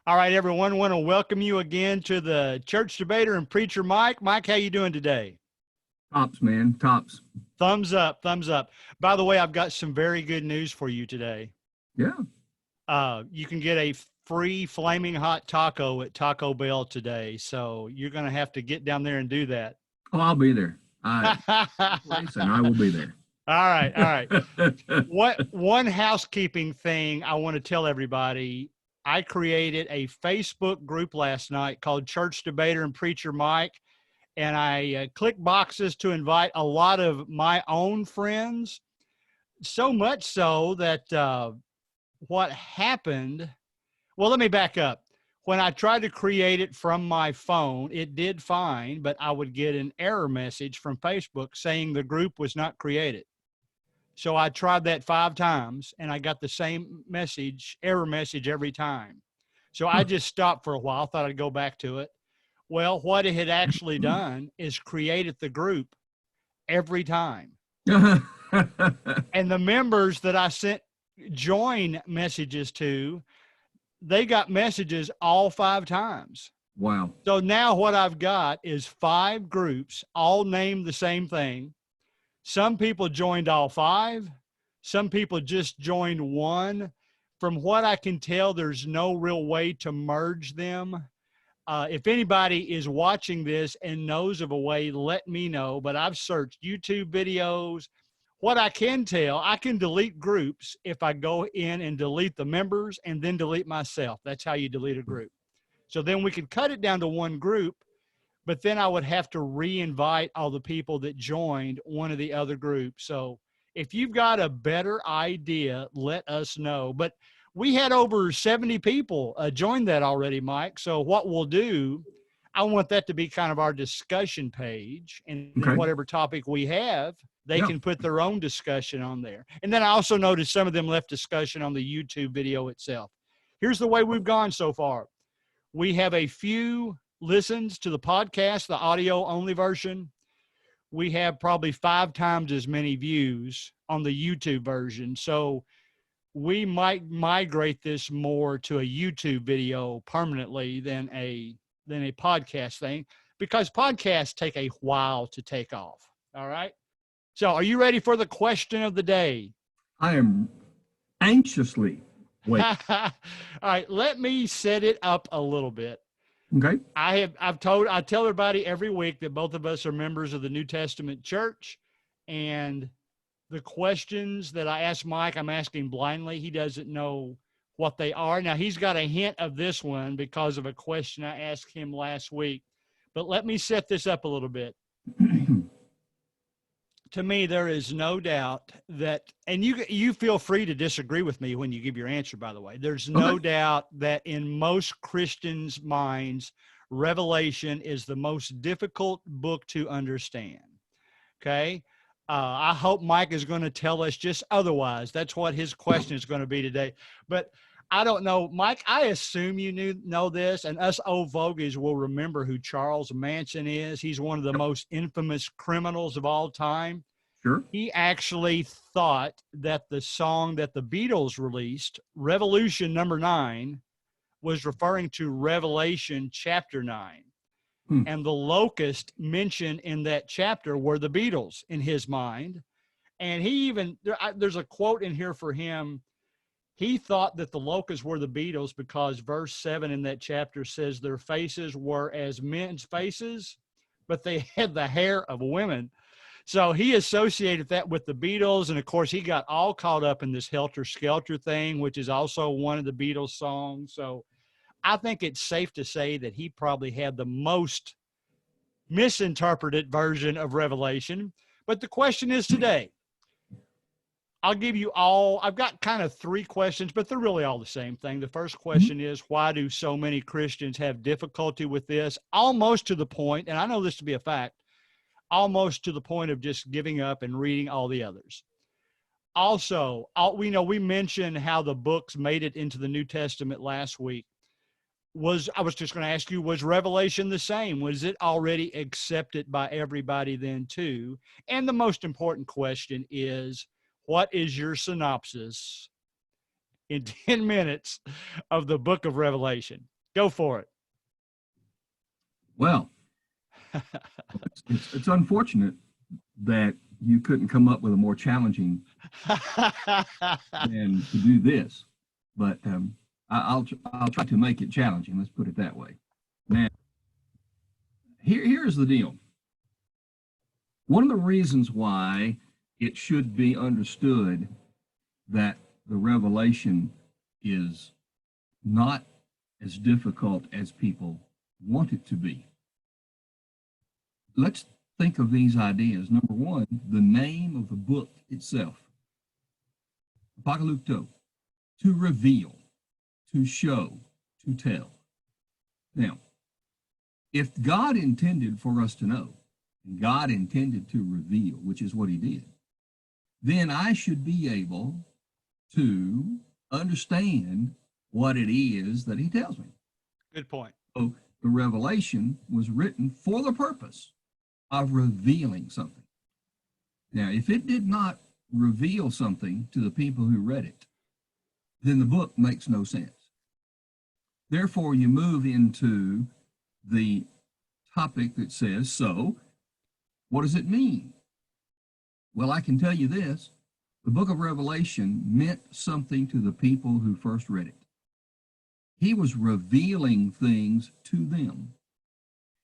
All right, everyone, want to welcome you again to the Church Debater and Preacher Mike. Mike, how you doing today? Tops, man. Tops. Thumbs up, thumbs up. By the way, I've got some very good news for you today. Yeah. You can get a free flaming hot taco at Taco Bell today. So you're going to have to get down there and do that. Oh, I'll be there. Place and I will be there. All right, all right. One housekeeping thing I want to tell everybody. I created a Facebook group last night called Church Debater and Preacher Mike, and I clicked boxes to invite a lot of my own friends, so much so that what happened, well, let me back up. When I tried to create it from my phone, it did fine, but I would get an error message from Facebook saying the group was not created. So I tried that 5 times and I got the same message, error message every time. So I just stopped for a while, thought I'd go back to it. Well, what it had actually done is created the group every time. And the members that I sent join messages to, they got messages all 5 times. Wow. So now what I've got is 5 groups, all named the same thing. Some people joined all 5. Some people just joined one. From what I can tell, there's no real way to merge them. If anybody is watching this and knows of a way, let me know. But I've searched YouTube videos. What I can tell, I can delete groups if I go in and delete the members and then delete myself. That's how you delete a group. So then we could cut it down to one group, but then I would have to re-invite all the people that joined one of the other groups. So if you've got a better idea, let us know. But we had over 70 people join that already, Mike. So what we'll do, I want that to be kind of our discussion page. And then whatever topic we have, they can put their own discussion on there. And then I also noticed some of them left discussion on the YouTube video itself. Here's the way we've gone so far. We have a few listens to the podcast, the audio only version. We have probably 5 times as many views on the YouTube version. So we might migrate this more to a YouTube video permanently than a podcast thing, because podcasts take a while to take off. All right. So are you ready for the question of the day? I am anxiously waiting. All right. Let me set it up a little bit. Okay. I tell everybody every week that both of us are members of the New Testament church, and the questions that I ask Mike, I'm asking blindly. He doesn't know what they are. Now, he's got a hint of this one because of a question I asked him last week, but let me set this up a little bit. To me, there is no doubt that, and you feel free to disagree with me when you give your answer, by the way. There's no doubt that in most Christians' minds, Revelation is the most difficult book to understand. Okay? I hope Mike is going to tell us just otherwise. That's what his question is going to be today. But I don't know, Mike, I assume you know this, and us old vogies will remember who Charles Manson is. He's one of the most infamous criminals of all time. Sure. He actually thought that the song that the Beatles released, Revolution number 9, was referring to Revelation chapter 9. And the locust mentioned in that chapter were the Beatles in his mind. And he even, there's a quote in here for him. He thought that the locusts were the Beatles because verse 7 in that chapter says their faces were as men's faces, but they had the hair of women. So he associated that with the Beatles. And of course, he got all caught up in this Helter Skelter thing, which is also one of the Beatles songs. So I think it's safe to say that he probably had the most misinterpreted version of Revelation. But the question is today, I'll give you all, I've got kind of 3 questions, but they're really all the same thing. The first question is, why do so many Christians have difficulty with this? Almost to the point, and I know this to be a fact, almost to the point of just giving up and reading all the others. Also, we mentioned how the books made it into the New Testament last week. I was just going to ask you, was Revelation the same? Was it already accepted by everybody then too? And the most important question is, what is your synopsis in 10 minutes of the book of Revelation? Go for it. Well, it's unfortunate that you couldn't come up with a more challenging than to do this, but I'll try to make it challenging. Let's put it that way. Now, here's the deal. One of the reasons why it should be understood that the revelation is not as difficult as people want it to be. Let's think of these ideas. Number one, the name of the book itself, Apocalypto, to reveal, to show, to tell. Now, if God intended for us to know, and God intended to reveal, which is what he did, then I should be able to understand what it is that he tells me. Good point. So the revelation was written for the purpose of revealing something. Now, if it did not reveal something to the people who read it, then the book makes no sense. Therefore, you move into the topic that says, so what does it mean? Well, I can tell you this. The book of Revelation meant something to the people who first read it. He was revealing things to them.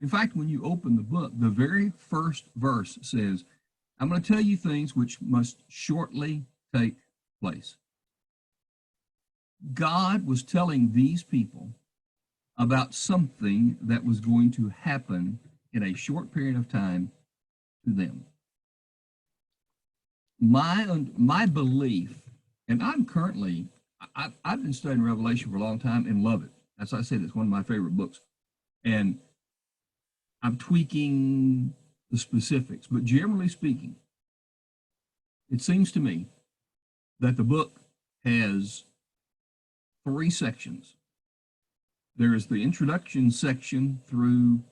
In fact, when you open the book, the very first verse says, I'm going to tell you things which must shortly take place. God was telling these people about something that was going to happen in a short period of time to them. My belief, and I'm currently, I've been studying Revelation for a long time and love it. As I said, it's one of my favorite books. And I'm tweaking the specifics, but generally speaking, it seems to me that the book has 3 sections. There is the introduction section through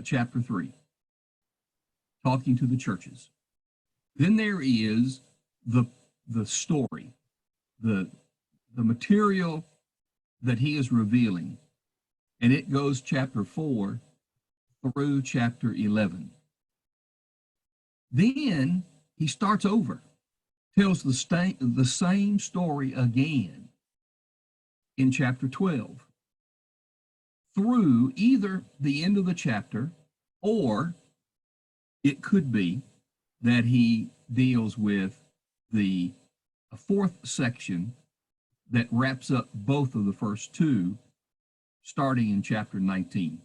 chapter 3, talking to the churches. Then there is the story, the material that he is revealing, and it goes chapter 4 through chapter 11. Then he starts over, tells the same story again in chapter 12 through either the end of the chapter, or it could be that he deals with the 4th section that wraps up both of the first 2, starting in chapter 19.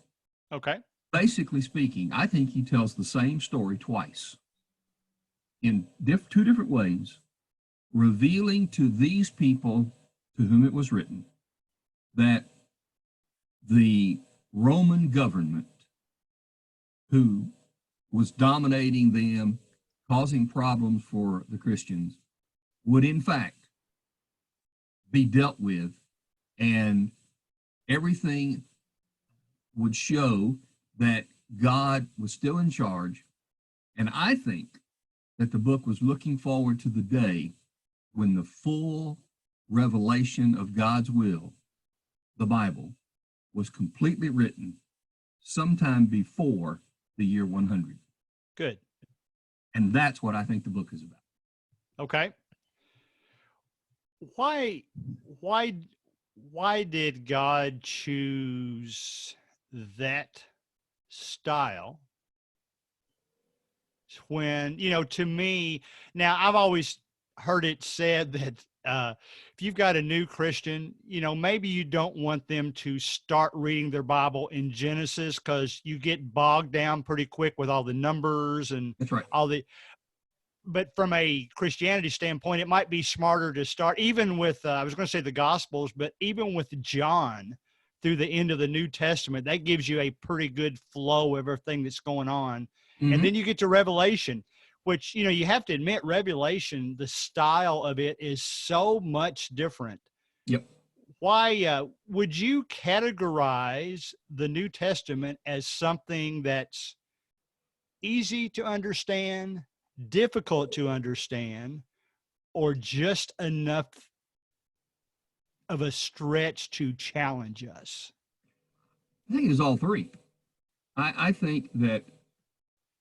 Okay. Basically speaking, I think he tells the same story twice in 2 different ways, revealing to these people to whom it was written that the Roman government, who was dominating them, causing problems for the Christians, would in fact be dealt with, and everything would show that God was still in charge. And I think that the book was looking forward to the day when the full revelation of God's will, the Bible, was completely written sometime before the year 100. Good. And that's what I think the book is about. Okay. Why did God choose that style when, to me, now I've always heard it said that if you've got a new Christian, maybe you don't want them to start reading their Bible in Genesis, because you get bogged down pretty quick with all the numbers and That's right. But from a Christianity standpoint, it might be smarter to start even with, I was going to say the Gospels, but even with John through the end of the New Testament. That gives you a pretty good flow of everything that's going on. Mm-hmm. And then you get to Revelation, which, you have to admit, Revelation, the style of it is so much different. Yep. Why would you categorize the New Testament as something that's easy to understand, difficult to understand, or just enough of a stretch to challenge us? I think it is all three. I think that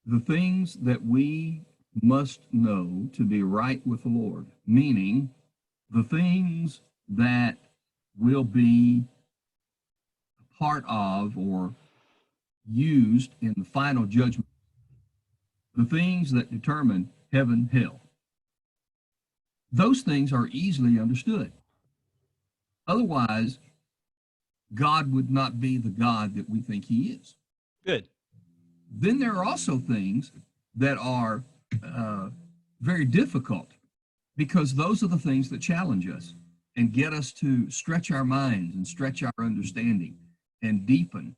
the things that we must know to be right with the Lord, meaning the things that will be a part of or used in the final judgment, the things that determine heaven, hell, those things are easily understood. Otherwise, God would not be the God that we think he is. Good. Then there are also things that are very difficult, because those are the things that challenge us and get us to stretch our minds and stretch our understanding and deepen.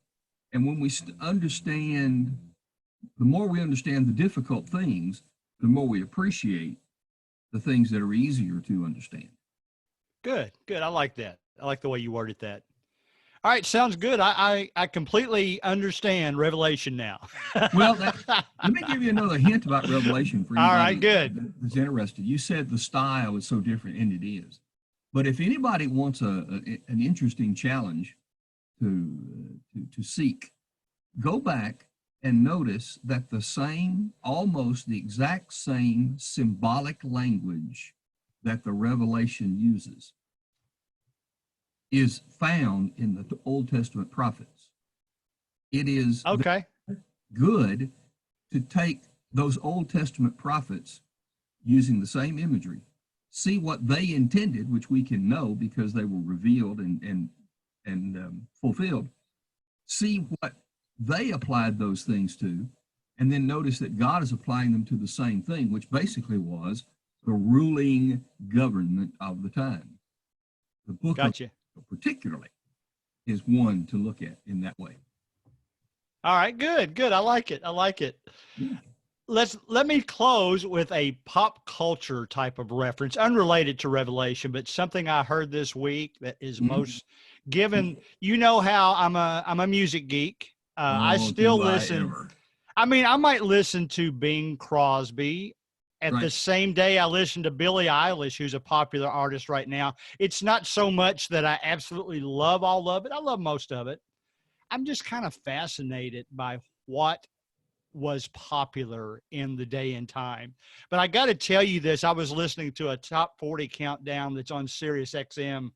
And when we understand, the more we understand the difficult things, the more we appreciate the things that are easier to understand. Good. Good. I like that. I like the way you worded that. All right, sounds good. I completely understand Revelation now. Well, let me give you another hint about Revelation for anybody All right, good. that's interested. You said the style is so different, and it is. But if anybody wants an interesting challenge to seek, go back and notice that the same, almost the exact same symbolic language that the Revelation uses is found in the Old Testament prophets. It is Okay. good to take those Old Testament prophets using the same imagery, see what they intended, which we can know because they were revealed and fulfilled, see what they applied those things to, and then notice that God is applying them to the same thing, which basically was the ruling government of the time. The book Gotcha. particularly is one to look at in that way. All right, good, good. I like it. I like it. Yeah. Let me close with a pop culture type of reference, unrelated to Revelation, but something I heard this week that is most given. You know how I'm a music geek. I still listen. I mean, I might listen to Bing Crosby. At the same day, I listen to Billie Eilish, who's a popular artist right now. It's not so much that I absolutely love all of it. I love most of it. I'm just kind of fascinated by what was popular in the day and time. But I got to tell you this, I was listening to a top 40 countdown that's on Sirius XM.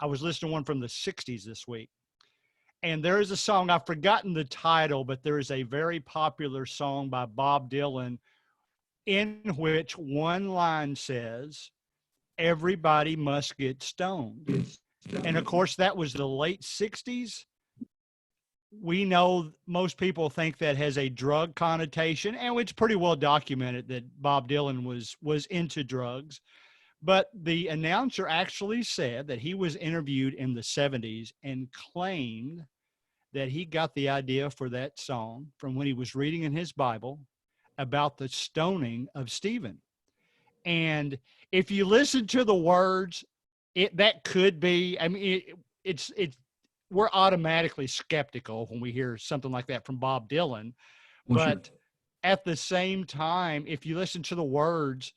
I was listening to one from the 60s this week. And there is a song, I've forgotten the title, but there is a very popular song by Bob Dylan in which one line says, "Everybody must get stoned." And of course, that was the late 60s. We know most people think that has a drug connotation, and it's pretty well documented that Bob Dylan was into drugs. But the announcer actually said that he was interviewed in the 70s and claimed that he got the idea for that song from when he was reading in his Bible about the stoning of Stephen. And if you listen to the words, that could be, I mean, it's we're automatically skeptical when we hear something like that from Bob Dylan. But at the same time, if you listen to the words,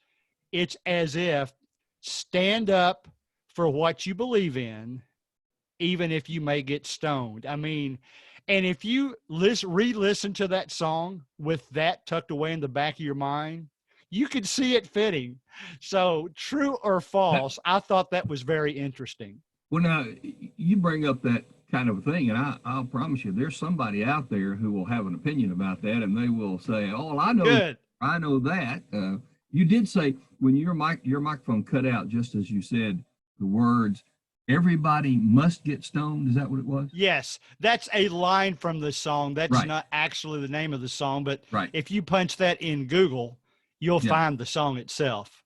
it's as if stand up for what you believe in, even if you may get stoned. I mean, and if you re-listen to that song with that tucked away in the back of your mind, you could see it fitting. So true or false, I thought that was very interesting. Well, now you bring up that kind of a thing, and I'll promise you, there's somebody out there who will have an opinion about that, and they will say, "Oh, I know, Good. I know that." You did say when your microphone cut out, just as you said the words, "Everybody must get stoned." Is that what it was? Yes, that's a line from the song. That's not actually the name of the song, but if you punch that in Google, you'll find the song itself.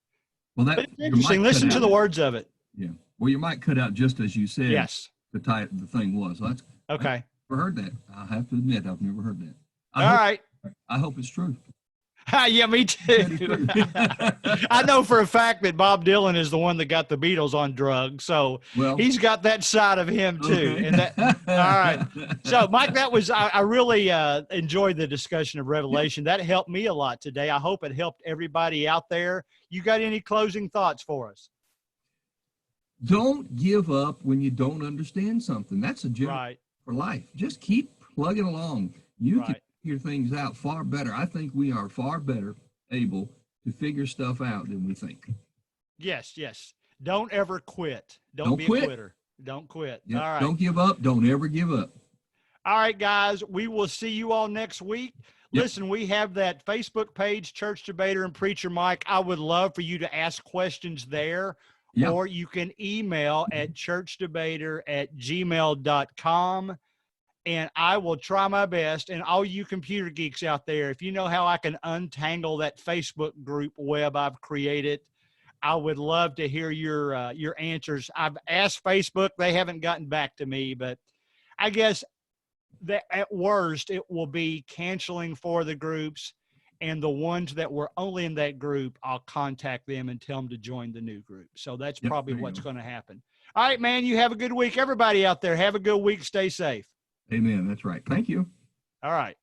Well, that's interesting. Listen to the words of it. Yeah. Well, your mic cut out just as you said. Yes. The thing was. So that's okay. I've never heard that. I have to admit, I've never heard that. I hope it's true. Yeah, me too. I know for a fact that Bob Dylan is the one that got the Beatles on drugs, so he's got that side of him too. Okay. And that, all right. So, Mike, that was I really enjoyed the discussion of Revelation. That helped me a lot today. I hope it helped everybody out there. You got any closing thoughts for us? Don't give up when you don't understand something. That's a general for life. Just keep plugging along. You can Right. figure things out far better. I think we are far better able to figure stuff out than we think. Yes, yes. Don't ever quit. Don't Don't be a quit. quitter. Don't quit. Yep. All right. Don't give up. Don't ever give up. All right, guys. We will see you all next week. Yep. Listen, we have that Facebook page, Church Debater and Preacher Mike. I would love for you to ask questions there, Yeah. or you can email at churchdebater@gmail.com. And I will try my best. And all you computer geeks out there, if you know how I can untangle that Facebook group web I've created, I would love to hear your answers. I've asked Facebook; they haven't gotten back to me, but I guess that at worst it will be canceling for the groups, and the ones that were only in that group, I'll contact them and tell them to join the new group. So that's Yep, probably there you what's go. going to happen. All right, man. You have a good week. Everybody out there, have a good week. Stay safe. Amen. That's right. Thank you. All right.